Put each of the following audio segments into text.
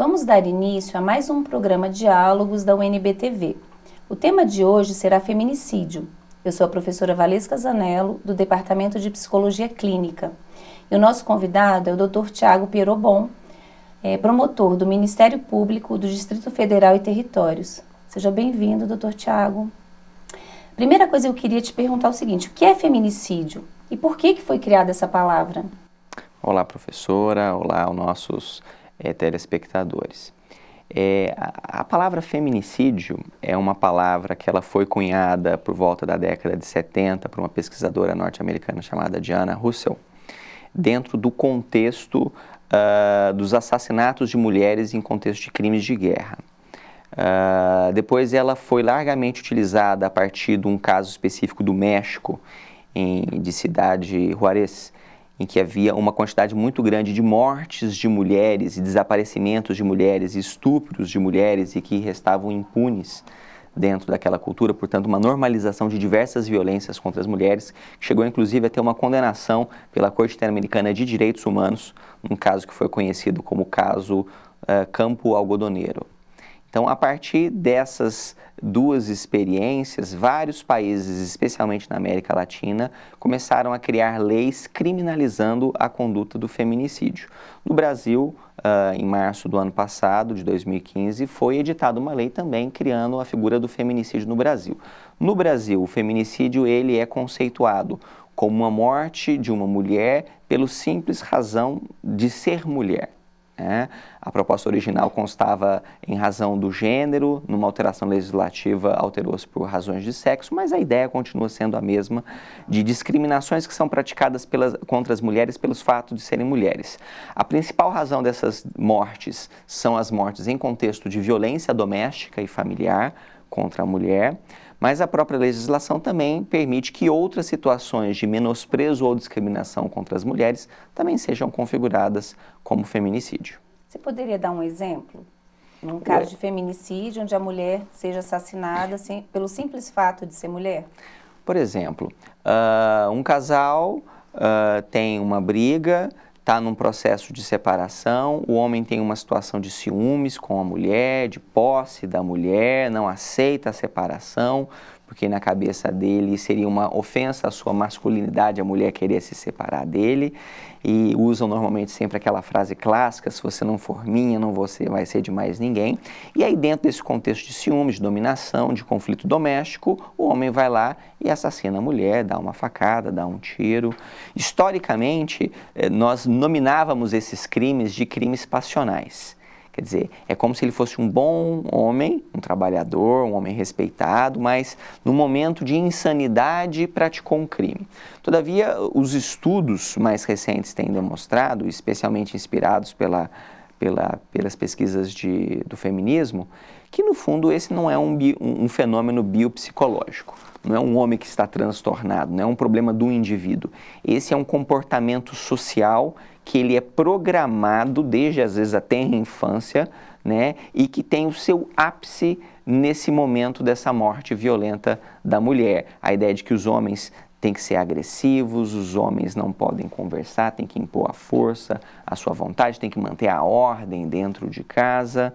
Vamos dar início a mais um programa Diálogos da UNB-TV. O tema de hoje será feminicídio. Eu sou a professora Valesca Zanello, do Departamento de Psicologia Clínica. E o nosso convidado é o Dr. Tiago Pierobon, promotor do Ministério Público do Distrito Federal e Territórios. Seja bem-vindo, Dr. Tiago. Primeira coisa, eu queria te perguntar o seguinte: o que é feminicídio e por que foi criada essa palavra? Olá, professora. Olá aos nossos telespectadores. A palavra feminicídio é uma palavra que ela foi cunhada por volta da década de 70 por uma pesquisadora norte-americana chamada Diana Russell, dentro do contexto dos assassinatos de mulheres em contexto de crimes de guerra. Depois ela foi largamente utilizada a partir de um caso específico do México, de cidade Juárez, em que havia uma quantidade muito grande de mortes de mulheres e desaparecimentos de mulheres, estupros de mulheres e que restavam impunes dentro daquela cultura, portanto uma normalização de diversas violências contra as mulheres, que chegou inclusive a ter uma condenação pela Corte Interamericana de Direitos Humanos, num caso que foi conhecido como caso Campo Algodoneiro. Então, a partir dessas duas experiências, vários países, especialmente na América Latina, começaram a criar leis criminalizando a conduta do feminicídio. No Brasil, em março do ano passado, de 2015, foi editada uma lei também criando a figura do feminicídio no Brasil. No Brasil, o feminicídio ele é conceituado como uma morte de uma mulher pela simples razão de ser mulher. A proposta original constava em razão do gênero, numa alteração legislativa alterou-se por razões de sexo, mas a ideia continua sendo a mesma, de discriminações que são praticadas contra as mulheres pelos fatos de serem mulheres. A principal razão dessas mortes são as mortes em contexto de violência doméstica e familiar contra a mulher, mas a própria legislação também permite que outras situações de menosprezo ou discriminação contra as mulheres também sejam configuradas como feminicídio. Você poderia dar um exemplo? Num caso de feminicídio, onde a mulher seja assassinada pelo simples fato de ser mulher? Por exemplo, um casal tem uma briga, está num processo de separação, o homem tem uma situação de ciúmes com a mulher, de posse da mulher, não aceita a separação, porque na cabeça dele seria uma ofensa à sua masculinidade a mulher querer se separar dele, e usam normalmente sempre aquela frase clássica: se você não for minha, não você vai ser de mais ninguém. E aí, dentro desse contexto de ciúmes, de dominação, de conflito doméstico, o homem vai lá e assassina a mulher, dá uma facada, dá um tiro. Historicamente, nós nominávamos esses crimes de crimes passionais. Quer dizer, é como se ele fosse um bom homem, um trabalhador, um homem respeitado, mas no momento de insanidade praticou um crime. Todavia, os estudos mais recentes têm demonstrado, especialmente inspirados pelas pesquisas do feminismo, que no fundo esse não é um fenômeno biopsicológico. Não é um homem que está transtornado, não é um problema do indivíduo. Esse é um comportamento social que ele é programado desde, às vezes, a tenra infância, e que tem o seu ápice nesse momento dessa morte violenta da mulher. A ideia de que os homens têm que ser agressivos, os homens não podem conversar, têm que impor a força, a sua vontade, têm que manter a ordem dentro de casa,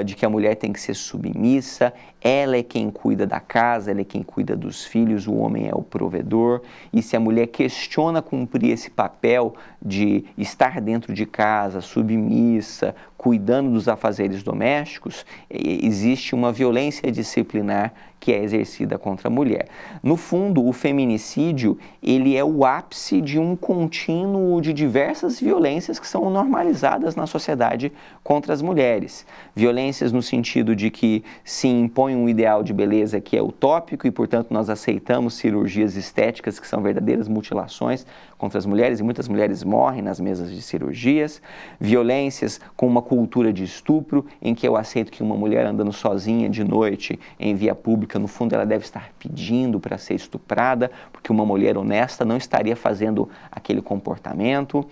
de que a mulher tem que ser submissa, ela é quem cuida da casa, ela é quem cuida dos filhos, o homem é o provedor, e se a mulher questiona cumprir esse papel de estar dentro de casa, submissa, cuidando dos afazeres domésticos, existe uma violência disciplinar que é exercida contra a mulher. No fundo, o feminicídio, ele é o ápice de um contínuo de diversas violências que são normalizadas na sociedade contra as mulheres. Violências no sentido de que se impõe um ideal de beleza que é utópico e, portanto, nós aceitamos cirurgias estéticas que são verdadeiras mutilações contra as mulheres, e muitas mulheres morrem nas mesas de cirurgias. Violências com uma cultura de estupro, em que eu aceito que uma mulher andando sozinha de noite em via pública pública, no fundo ela deve estar pedindo para ser estuprada, porque uma mulher honesta não estaria fazendo aquele comportamento.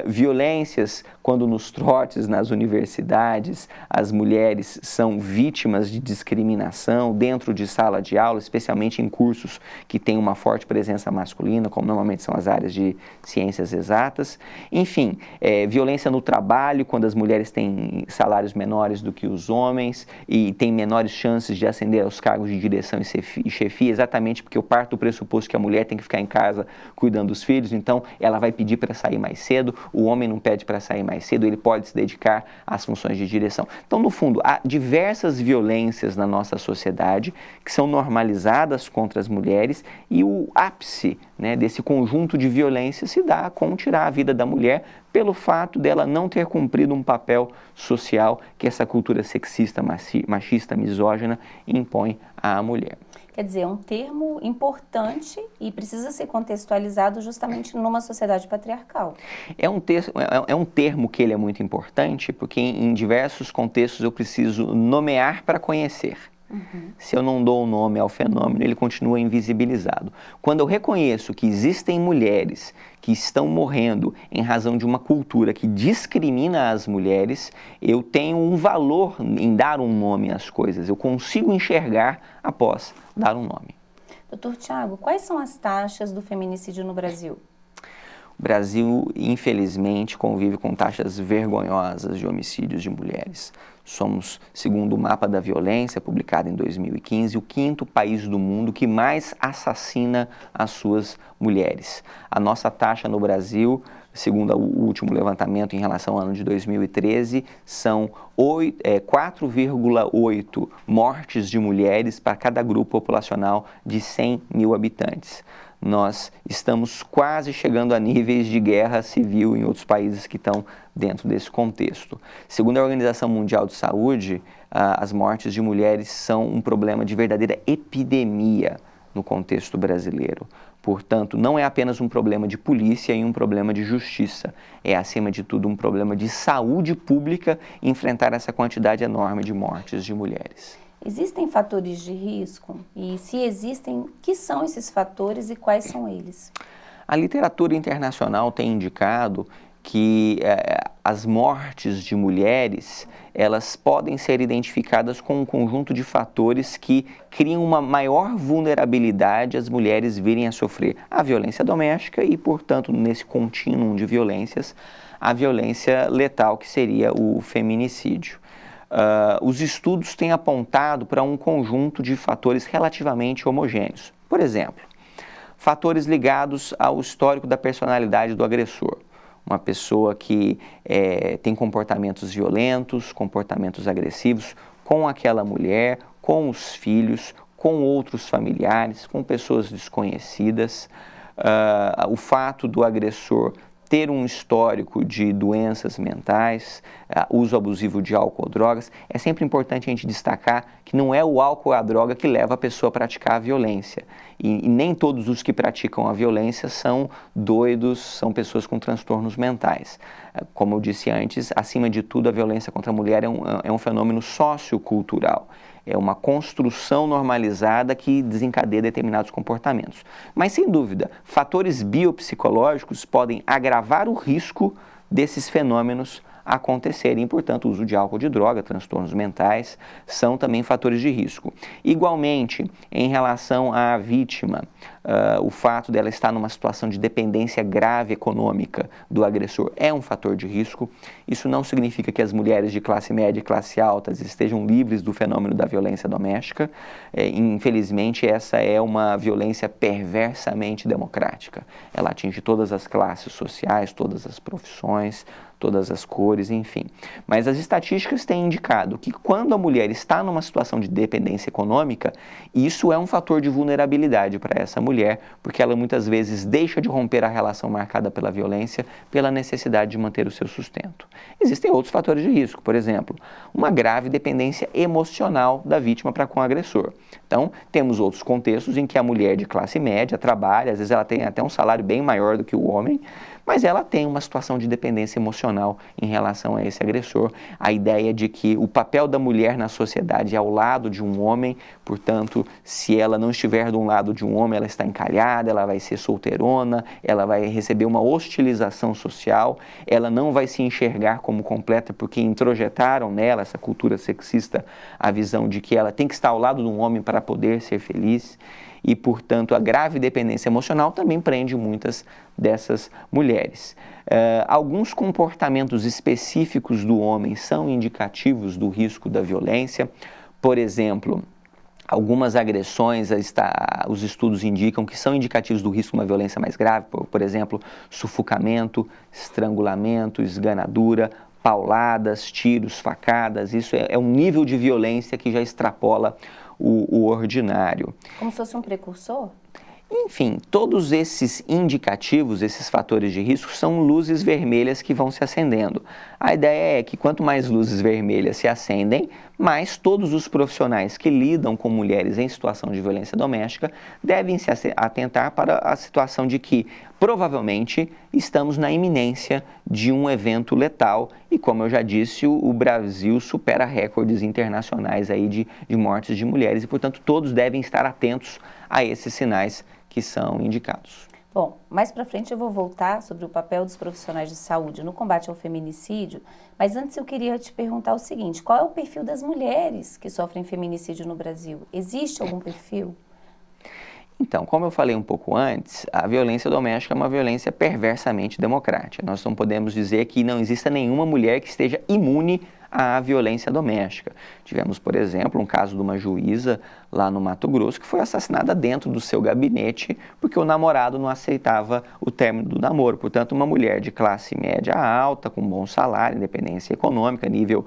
Violências, quando nos trotes, nas universidades, as mulheres são vítimas de discriminação dentro de sala de aula, especialmente em cursos que têm uma forte presença masculina, como normalmente são as áreas de ciências exatas. Enfim, violência no trabalho, quando as mulheres têm salários menores do que os homens e têm menores chances de ascender aos cargos de direção e chefia, exatamente porque eu parto do pressuposto que a mulher tem que ficar em casa cuidando dos filhos, então ela vai pedir para sair mais cedo, o homem não pede para sair mais cedo, ele pode se dedicar às funções de direção. Então, no fundo, há diversas violências na nossa sociedade que são normalizadas contra as mulheres e o ápice, né, desse conjunto de violência se dá com tirar a vida da mulher pelo fato dela não ter cumprido um papel social que essa cultura sexista, machista, misógina impõe à mulher. Quer dizer, é um termo importante e precisa ser contextualizado justamente numa sociedade patriarcal. É um termo que ele é muito importante porque em diversos contextos eu preciso nomear para conhecer. Se eu não dou o nome ao fenômeno, ele continua invisibilizado. Quando eu reconheço que existem mulheres que estão morrendo em razão de uma cultura que discrimina as mulheres, eu tenho um valor em dar um nome às coisas. Eu consigo enxergar após dar um nome. Doutor Tiago, quais são as taxas do feminicídio no Brasil? O Brasil, infelizmente, convive com taxas vergonhosas de homicídios de mulheres. Somos, segundo o Mapa da Violência, publicado em 2015, o 5º país do mundo que mais assassina as suas mulheres. A nossa taxa no Brasil, segundo o último levantamento em relação ao ano de 2013, são 4,8 mortes de mulheres para cada grupo populacional de 100 mil habitantes. Nós estamos quase chegando a níveis de guerra civil em outros países que estão dentro desse contexto. Segundo a Organização Mundial de Saúde, as mortes de mulheres são um problema de verdadeira epidemia no contexto brasileiro. Portanto, não é apenas um problema de polícia e um problema de justiça. É, acima de tudo, um problema de saúde pública enfrentar essa quantidade enorme de mortes de mulheres. Existem fatores de risco? E se existem, que são esses fatores e quais são eles? A literatura internacional tem indicado que as mortes de mulheres, elas podem ser identificadas com um conjunto de fatores que criam uma maior vulnerabilidade às mulheres virem a sofrer a violência doméstica e, portanto, nesse contínuo de violências, a violência letal, que seria o feminicídio. Os estudos têm apontado para um conjunto de fatores relativamente homogêneos. Por exemplo, fatores ligados ao histórico da personalidade do agressor. Uma pessoa que tem comportamentos violentos, comportamentos agressivos com aquela mulher, com os filhos, com outros familiares, com pessoas desconhecidas. O fato do agressor ter um histórico de doenças mentais, uso abusivo de álcool ou drogas, é sempre importante a gente destacar que não é o álcool ou a droga que leva a pessoa a praticar a violência. E nem todos os que praticam a violência são doidos, são pessoas com transtornos mentais. Como eu disse antes, acima de tudo, a violência contra a mulher é um fenômeno sociocultural. É uma construção normalizada que desencadeia determinados comportamentos. Mas, sem dúvida, fatores biopsicológicos podem agravar o risco desses fenômenos acontecerem. Portanto, o uso de álcool, de droga, transtornos mentais, são também fatores de risco. Igualmente, em relação à vítima, o fato dela estar numa situação de dependência grave econômica do agressor é um fator de risco. Isso não significa que as mulheres de classe média e classe alta estejam livres do fenômeno da violência doméstica. Infelizmente, essa é uma violência perversamente democrática. Ela atinge todas as classes sociais, todas as profissões, todas as cores, enfim. Mas as estatísticas têm indicado que quando a mulher está numa situação de dependência econômica, isso é um fator de vulnerabilidade para essa mulher. mulher, porque ela muitas vezes deixa de romper a relação marcada pela violência pela necessidade de manter o seu sustento. Existem outros fatores de risco, por exemplo, uma grave dependência emocional da vítima para com o agressor. Então, temos outros contextos em que a mulher de classe média trabalha, às vezes ela tem até um salário bem maior do que o homem, mas ela tem uma situação de dependência emocional em relação a esse agressor. A ideia de que o papel da mulher na sociedade é ao lado de um homem, portanto, se ela não estiver de um lado de um homem, ela está encalhada, ela vai ser solteirona, ela vai receber uma hostilização social, ela não vai se enxergar como completa porque introjetaram nela, essa cultura sexista, a visão de que ela tem que estar ao lado de um homem para poder ser feliz. E, portanto, a grave dependência emocional também prende muitas dessas mulheres. Alguns comportamentos específicos do homem são indicativos do risco da violência. Por exemplo, algumas agressões, os estudos indicam que são indicativos do risco de uma violência mais grave, por exemplo, sufocamento, estrangulamento, esganadura, pauladas, tiros, facadas. Isso é um nível de violência que já extrapola o ordinário. Como se fosse um precursor? Enfim, todos esses indicativos, esses fatores de risco, são luzes vermelhas que vão se acendendo. A ideia é que quanto mais luzes vermelhas se acendem, mais todos os profissionais que lidam com mulheres em situação de violência doméstica devem se atentar para a situação de que, provavelmente, estamos na iminência de um evento letal e, como eu já disse, o Brasil supera recordes internacionais aí de mortes de mulheres e, portanto, todos devem estar atentos a esses sinais que são indicados. Bom, mais para frente eu vou voltar sobre o papel dos profissionais de saúde no combate ao feminicídio, mas antes eu queria te perguntar o seguinte: qual é o perfil das mulheres que sofrem feminicídio no Brasil? Existe algum perfil? Então, como eu falei um pouco antes, a violência doméstica é uma violência perversamente democrática. Nós não podemos dizer que não exista nenhuma mulher que esteja imune à violência doméstica. Tivemos, por exemplo, um caso de uma juíza lá no Mato Grosso que foi assassinada dentro do seu gabinete porque o namorado não aceitava o término do namoro. Portanto, uma mulher de classe média alta, com bom salário, independência econômica, nível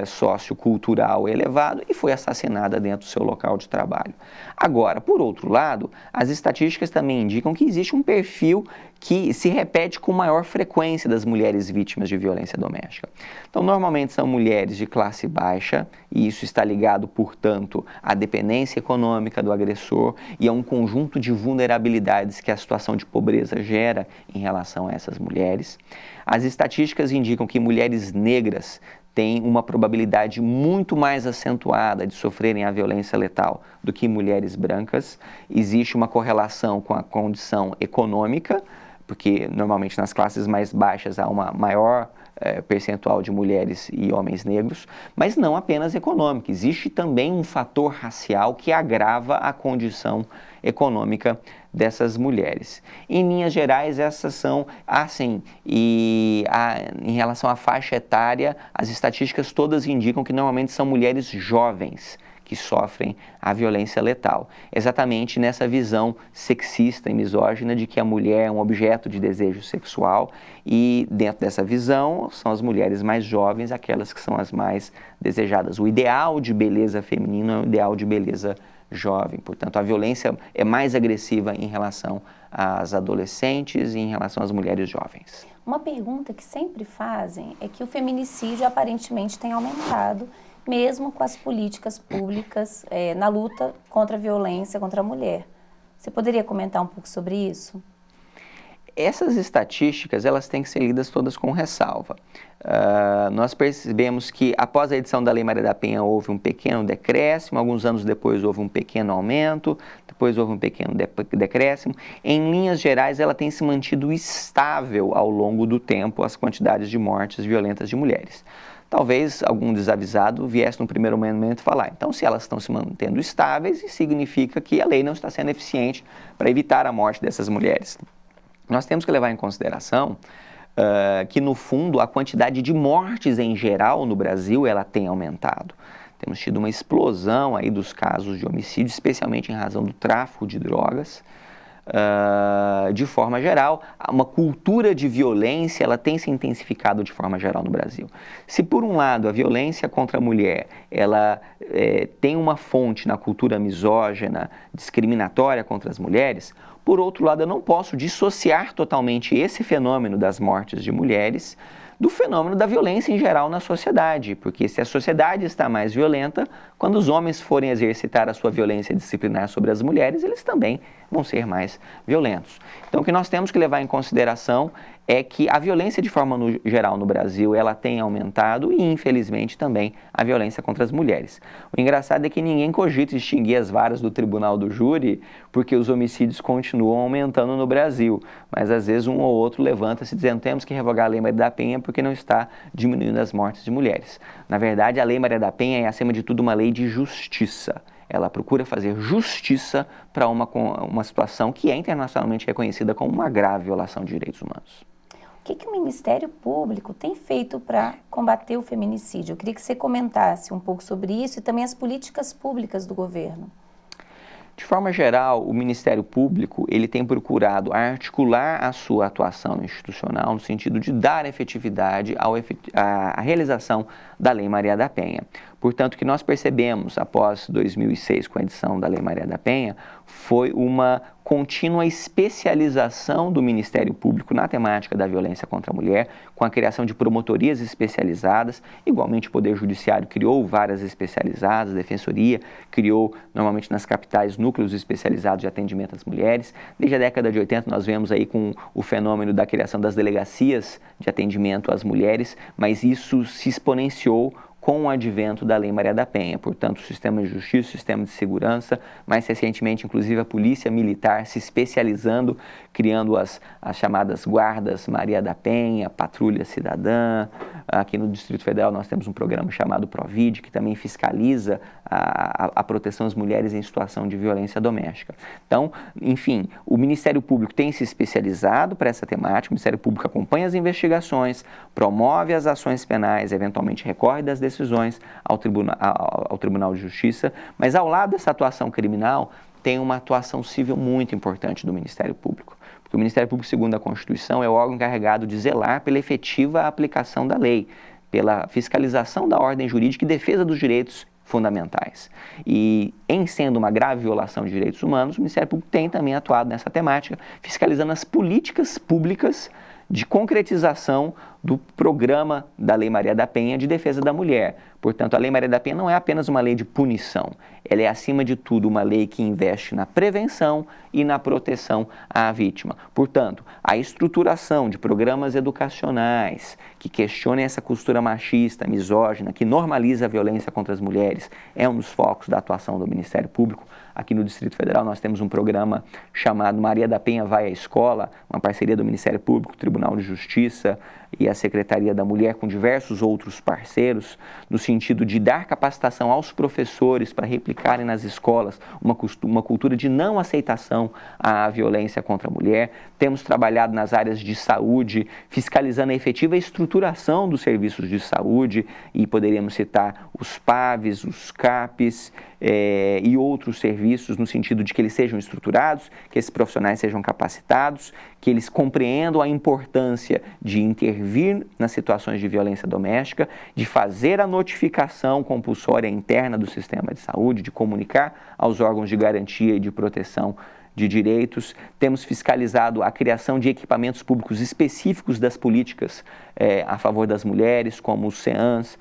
sociocultural elevado, e foi assassinada dentro do seu local de trabalho. Agora, por outro lado, as estatísticas também indicam que existe um perfil que se repete com maior frequência das mulheres vítimas de violência doméstica. Então, normalmente são mulheres de classe baixa, e isso está ligado, portanto, à dependência econômica do agressor e a um conjunto de vulnerabilidades que a situação de pobreza gera em relação a essas mulheres. As estatísticas indicam que mulheres negras têm uma probabilidade muito mais acentuada de sofrerem a violência letal do que mulheres brancas. Existe uma correlação com a condição econômica, porque normalmente nas classes mais baixas há uma maior percentual de mulheres e homens negros, mas não apenas econômica. Existe também um fator racial que agrava a condição econômica dessas mulheres. Em linhas gerais, essas são assim, em relação à faixa etária, as estatísticas todas indicam que normalmente são mulheres jovens que sofrem a violência letal. Exatamente nessa visão sexista e misógina de que a mulher é um objeto de desejo sexual e dentro dessa visão são as mulheres mais jovens aquelas que são as mais desejadas. O ideal de beleza feminino é o ideal de beleza jovem. Portanto, a violência é mais agressiva em relação às adolescentes e em relação às mulheres jovens. Uma pergunta que sempre fazem é que o feminicídio aparentemente tem aumentado mesmo com as políticas públicas na luta contra a violência contra a mulher. Você poderia comentar um pouco sobre isso? Essas estatísticas, elas têm que ser lidas todas com ressalva. Nós percebemos que após a edição da Lei Maria da Penha houve um pequeno decréscimo, alguns anos depois houve um pequeno aumento, depois houve um pequeno decréscimo. Em linhas gerais, ela tem se mantido estável ao longo do tempo as quantidades de mortes violentas de mulheres. Talvez algum desavisado viesse no primeiro momento falar, então se elas estão se mantendo estáveis, isso significa que a lei não está sendo eficiente para evitar a morte dessas mulheres. Nós temos que levar em consideração que, no fundo, a quantidade de mortes em geral no Brasil ela tem aumentado. Temos tido uma explosão aí dos casos de homicídio, especialmente em razão do tráfico de drogas. de forma geral, uma cultura de violência, ela tem se intensificado de forma geral no Brasil. Se por um lado a violência contra a mulher, ela tem uma fonte na cultura misógina, discriminatória contra as mulheres, por outro lado eu não posso dissociar totalmente esse fenômeno das mortes de mulheres do fenômeno da violência em geral na sociedade, porque se a sociedade está mais violenta, quando os homens forem exercitar a sua violência disciplinar sobre as mulheres, eles também vão ser mais violentos. Então, o que nós temos que levar em consideração é que a violência de forma geral no Brasil, ela tem aumentado e, infelizmente, também a violência contra as mulheres. O engraçado é que ninguém cogita extinguir as varas do tribunal do júri, porque os homicídios continuam aumentando no Brasil, mas às vezes um ou outro levanta-se dizendo temos que revogar a Lei Maria da Penha porque não está diminuindo as mortes de mulheres. Na verdade, a Lei Maria da Penha é, acima de tudo, uma lei de justiça. Ela procura fazer justiça para uma situação que é internacionalmente reconhecida como uma grave violação de direitos humanos. O que o Ministério Público tem feito para combater o feminicídio? Eu queria que você comentasse um pouco sobre isso e também as políticas públicas do governo. De forma geral, o Ministério Público ele tem procurado articular a sua atuação institucional no sentido de dar efetividade à realização da Lei Maria da Penha. Portanto, o que nós percebemos após 2006, com a edição da Lei Maria da Penha, foi uma contínua especialização do Ministério Público na temática da violência contra a mulher, com a criação de promotorias especializadas. Igualmente, o Poder Judiciário criou várias especializadas, a Defensoria criou, normalmente nas capitais, núcleos especializados de atendimento às mulheres. Desde a década de 80, nós vemos aí com o fenômeno da criação das delegacias de atendimento às mulheres, mas isso se exponenciou com o advento da Lei Maria da Penha. Portanto, o sistema de justiça, o sistema de segurança, mais recentemente, inclusive, a Polícia Militar se especializando, criando as chamadas Guardas Maria da Penha, Patrulha Cidadã. Aqui no Distrito Federal nós temos um programa chamado Provid, que também fiscaliza a proteção às mulheres em situação de violência doméstica. Então, enfim, o Ministério Público tem se especializado para essa temática, o Ministério Público acompanha as investigações, promove as ações penais, eventualmente recorre das decisões ao Tribunal de Justiça, mas ao lado dessa atuação criminal, tem uma atuação civil muito importante do Ministério Público. Porque o Ministério Público, segundo a Constituição, é o órgão encarregado de zelar pela efetiva aplicação da lei, pela fiscalização da ordem jurídica e defesa dos direitos fundamentais. E, em sendo uma grave violação de direitos humanos, o Ministério Público tem também atuado nessa temática, fiscalizando as políticas públicas de concretização do programa da Lei Maria da Penha de defesa da mulher. Portanto, a Lei Maria da Penha não é apenas uma lei de punição, ela é, acima de tudo, uma lei que investe na prevenção e na proteção à vítima. Portanto, a estruturação de programas educacionais que questionem essa cultura machista, misógina, que normaliza a violência contra as mulheres, é um dos focos da atuação do Ministério Público. Aqui no Distrito Federal nós temos um programa chamado Maria da Penha Vai à Escola, uma parceria do Ministério Público, Tribunal de Justiça e a Secretaria da Mulher com diversos outros parceiros, no sentido de dar capacitação aos professores para replicarem nas escolas uma cultura de não aceitação à violência contra a mulher. Temos trabalhado nas áreas de saúde, fiscalizando a efetiva estruturação dos serviços de saúde, e poderíamos citar os PAVs, os CAPs e outros serviços, no sentido de que eles sejam estruturados, que esses profissionais sejam capacitados, que eles compreendam a importância de intervir nas situações de violência doméstica, de fazer a notificação compulsória interna do sistema de saúde, de comunicar aos órgãos de garantia e de proteção de direitos. Temos fiscalizado a criação de equipamentos públicos específicos das políticas a favor das mulheres, como os CEANs.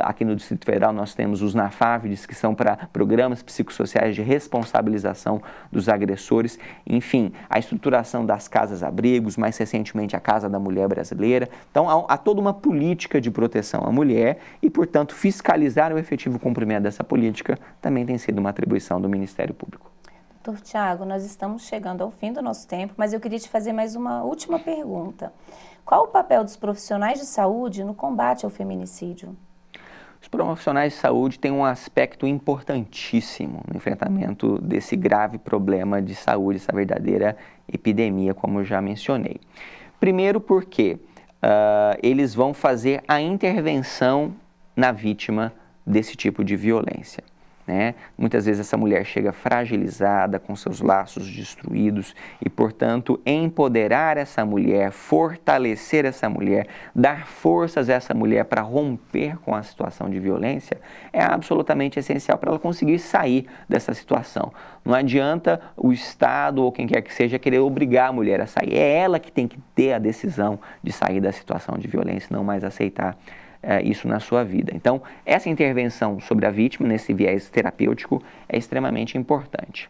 Aqui no Distrito Federal nós temos os NAFAVDs, que são para programas psicossociais de responsabilização dos agressores. Enfim, a estruturação das casas-abrigos, mais recentemente a Casa da Mulher Brasileira. Então, há toda uma política de proteção à mulher e, portanto, fiscalizar o efetivo cumprimento dessa política também tem sido uma atribuição do Ministério Público. Doutor Tiago, nós estamos chegando ao fim do nosso tempo, mas eu queria te fazer mais uma última pergunta. Qual o papel dos profissionais de saúde no combate ao feminicídio? Os profissionais de saúde têm um aspecto importantíssimo no enfrentamento desse grave problema de saúde, essa verdadeira epidemia, como eu já mencionei. Primeiro porque eles vão fazer a intervenção na vítima desse tipo de violência. né? Muitas vezes essa mulher chega fragilizada, com seus laços destruídos e, portanto, empoderar essa mulher, fortalecer essa mulher, dar forças a essa mulher para romper com a situação de violência é absolutamente essencial para ela conseguir sair dessa situação. Não adianta o Estado ou quem quer que seja querer obrigar a mulher a sair. É ela que tem que ter a decisão de sair da situação de violência, não mais aceitar isso na sua vida. Então, essa intervenção sobre a vítima, nesse viés terapêutico, é extremamente importante.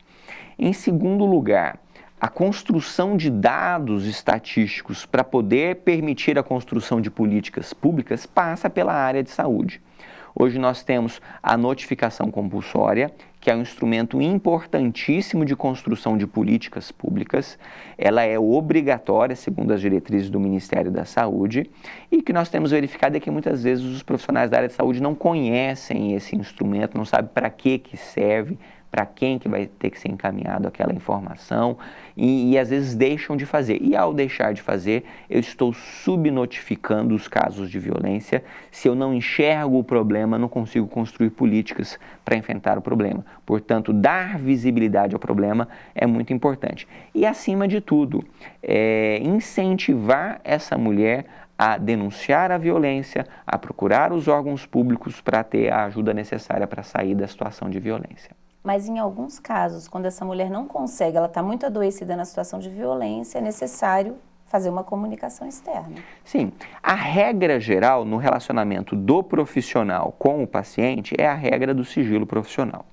Em segundo lugar, a construção de dados estatísticos para poder permitir a construção de políticas públicas passa pela área de saúde. Hoje nós temos a notificação compulsória, que é um instrumento importantíssimo de construção de políticas públicas. Ela é obrigatória, segundo as diretrizes do Ministério da Saúde, e que nós temos verificado é que muitas vezes os profissionais da área de saúde não conhecem esse instrumento, não sabem para que serve, para quem que vai ter que ser encaminhado aquela informação e às vezes deixam de fazer. E ao deixar de fazer, eu estou subnotificando os casos de violência. Se eu não enxergo o problema, não consigo construir políticas para enfrentar o problema. Portanto, dar visibilidade ao problema é muito importante. E acima de tudo, incentivar essa mulher a denunciar a violência, a procurar os órgãos públicos para ter a ajuda necessária para sair da situação de violência. Mas em alguns casos, quando essa mulher não consegue, ela está muito adoecida na situação de violência, é necessário fazer uma comunicação externa. Sim, a regra geral no relacionamento do profissional com o paciente é a regra do sigilo profissional.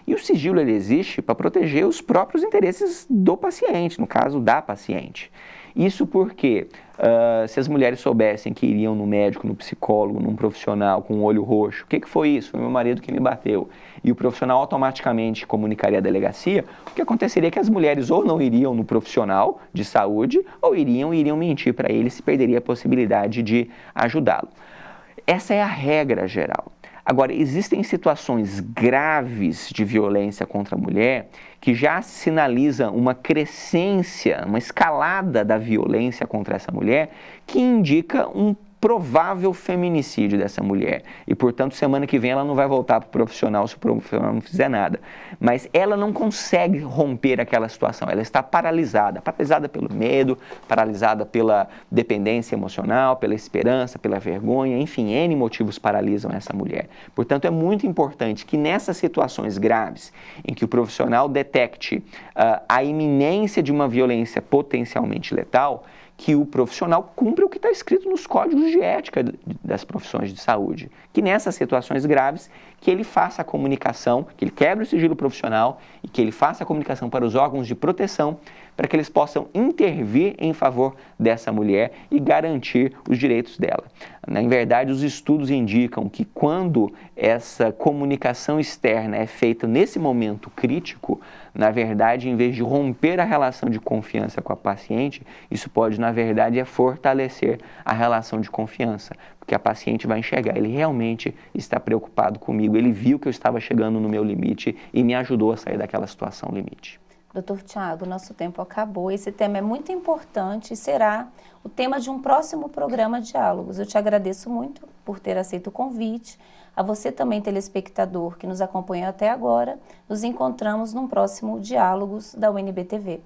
E o sigilo ele existe para proteger os próprios interesses do paciente, no caso da paciente. Isso porque se as mulheres soubessem que iriam no médico, no psicólogo, num profissional com o olho roxo, o que foi isso? Foi meu marido que me bateu. E o profissional automaticamente comunicaria à delegacia, o que aconteceria é que as mulheres ou não iriam no profissional de saúde ou iriam mentir para ele, se perderia a possibilidade de ajudá-lo. Essa é a regra geral. Agora, existem situações graves de violência contra a mulher que já sinaliza uma crescência, uma escalada da violência contra essa mulher que indica um provável feminicídio dessa mulher. E, portanto, semana que vem ela não vai voltar para o profissional se o profissional não fizer nada. Mas ela não consegue romper aquela situação. Ela está paralisada. Paralisada pelo medo, paralisada pela dependência emocional, pela esperança, pela vergonha. Enfim, N motivos paralisam essa mulher. Portanto, é muito importante que nessas situações graves, em que o profissional detecte a iminência de uma violência potencialmente letal, que o profissional cumpra o que está escrito nos códigos de ética das profissões de saúde. Que nessas situações graves, que ele faça a comunicação, que ele quebre o sigilo profissional e que ele faça a comunicação para os órgãos de proteção para que eles possam intervir em favor dessa mulher e garantir os direitos dela. Na verdade, os estudos indicam que quando essa comunicação externa é feita nesse momento crítico, na verdade, em vez de romper a relação de confiança com a paciente, isso pode, na verdade, fortalecer a relação de confiança, porque a paciente vai enxergar, ele realmente está preocupado comigo, ele viu que eu estava chegando no meu limite e me ajudou a sair daquela situação limite. Doutor Tiago, nosso tempo acabou. Esse tema é muito importante e será o tema de um próximo programa Diálogos. Eu te agradeço muito por ter aceito o convite. A você também, telespectador, que nos acompanhou até agora. Nos encontramos num próximo Diálogos da UNB TV.